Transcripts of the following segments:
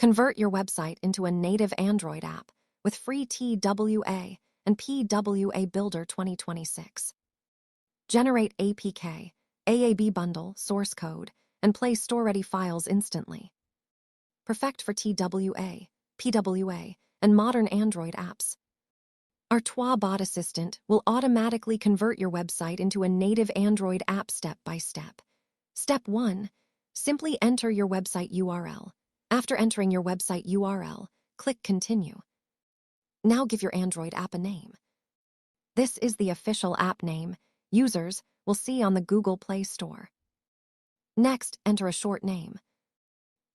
Convert your website into a native Android app with free TWA and PWA Builder 2026. Generate APK AAB Bundle source code and play store-ready files instantly. Perfect for TWA, PWA, and modern Android apps. Our TWA bot assistant will automatically convert your website into a native Android app step by step. Step 1. Simply enter your website URL. After entering your website URL, click Continue. Now give your Android app a name. This is the official app name users will see on the Google Play Store. Next, enter a short name.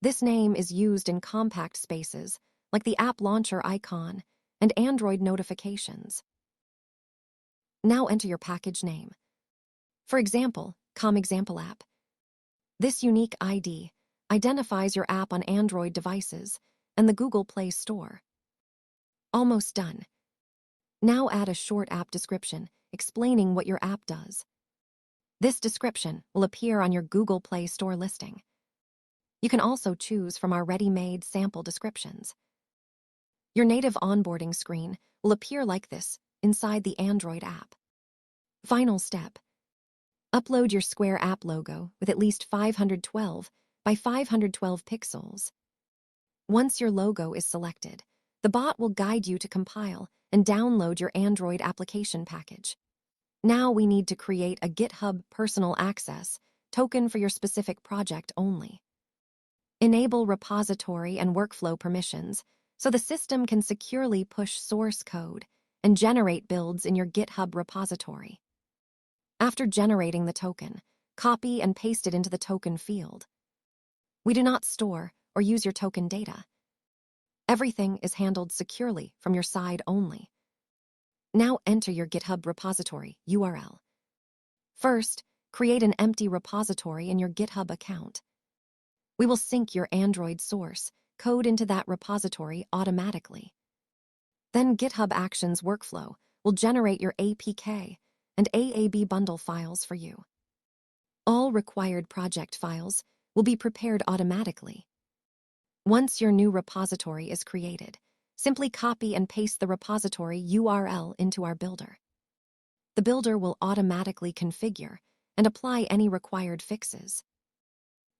This name is used in compact spaces, like the app launcher icon and Android notifications. Now enter your package name. For example, Example App. This unique ID identifies your app on Android devices and the Google Play Store. Almost done. Now add a short app description explaining what your app does. This description will appear on your Google Play Store listing. You can also choose from our ready-made sample descriptions. Your native onboarding screen will appear like this inside the Android app. Final step. Upload your Square app logo with at least 512 by 512 pixels. Once your logo is selected, the bot will guide you to compile and download your Android application package. Now we need to create a GitHub personal access token for your specific project only. Enable repository and workflow permissions so the system can securely push source code and generate builds in your GitHub repository. After generating the token, copy and paste it into the token field. We do not store or use your token data. Everything is handled securely from your side only. Now enter your GitHub repository URL. First, create an empty repository in your GitHub account. We will sync your Android source code into that repository automatically. Then GitHub Actions workflow will generate your APK and AAB bundle files for you. All required project files will be prepared automatically. Once your new repository is created, simply copy and paste the repository URL into our builder. The builder will automatically configure and apply any required fixes.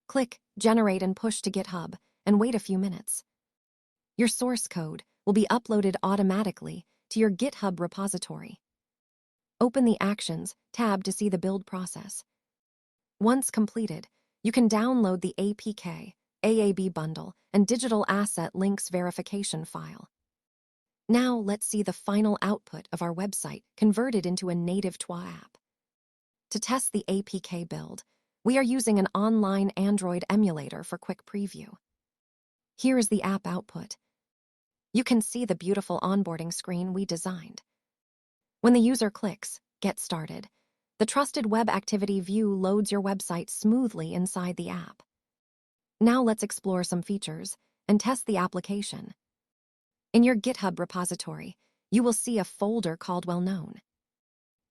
Click Generate and push to GitHub and wait a few minutes. Your source code will be uploaded automatically to your GitHub repository. Open the Actions tab to see the build process. Once completed, you can download the APK AAB Bundle and digital asset links verification file. Now let's see the final output of our website converted into a native TWA app. To test the APK build, we are using an online Android emulator for quick preview. Here is the app output. You can see the beautiful onboarding screen we designed. When the user clicks Get Started, the trusted web activity view loads your website smoothly inside the app. Now let's explore some features and test the application. In your GitHub repository, you will see a folder called Well Known.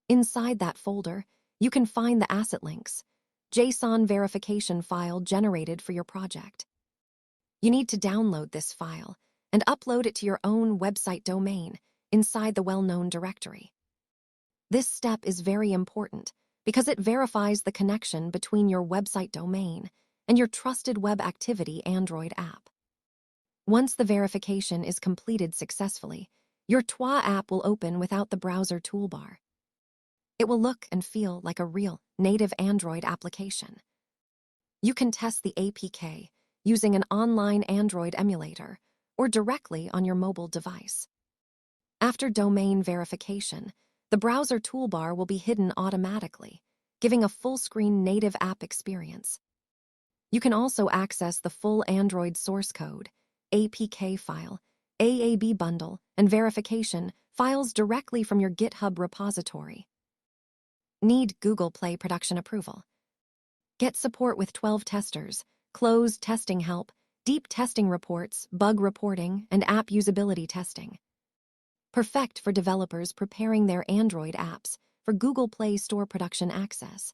Inside that folder, you can find the assetlinks.json verification file generated for your project. You need to download this file and upload it to your own website domain inside the Well Known directory. This step is very important because it verifies the connection between your website domain and your trusted web activity Android app. Once the verification is completed successfully, your TWA app will open without the browser toolbar. It will look and feel like a real native Android application. You can test the APK using an online Android emulator or directly on your mobile device. After domain verification, the browser toolbar will be hidden automatically, giving a full-screen native app experience. You can also access the full Android source code, APK file, AAB bundle, and verification files directly from your GitHub repository. Need Google Play production approval. Get support with 12 testers, closed testing help, deep testing reports, bug reporting, and app usability testing. Perfect for developers preparing their Android apps for Google Play Store production access.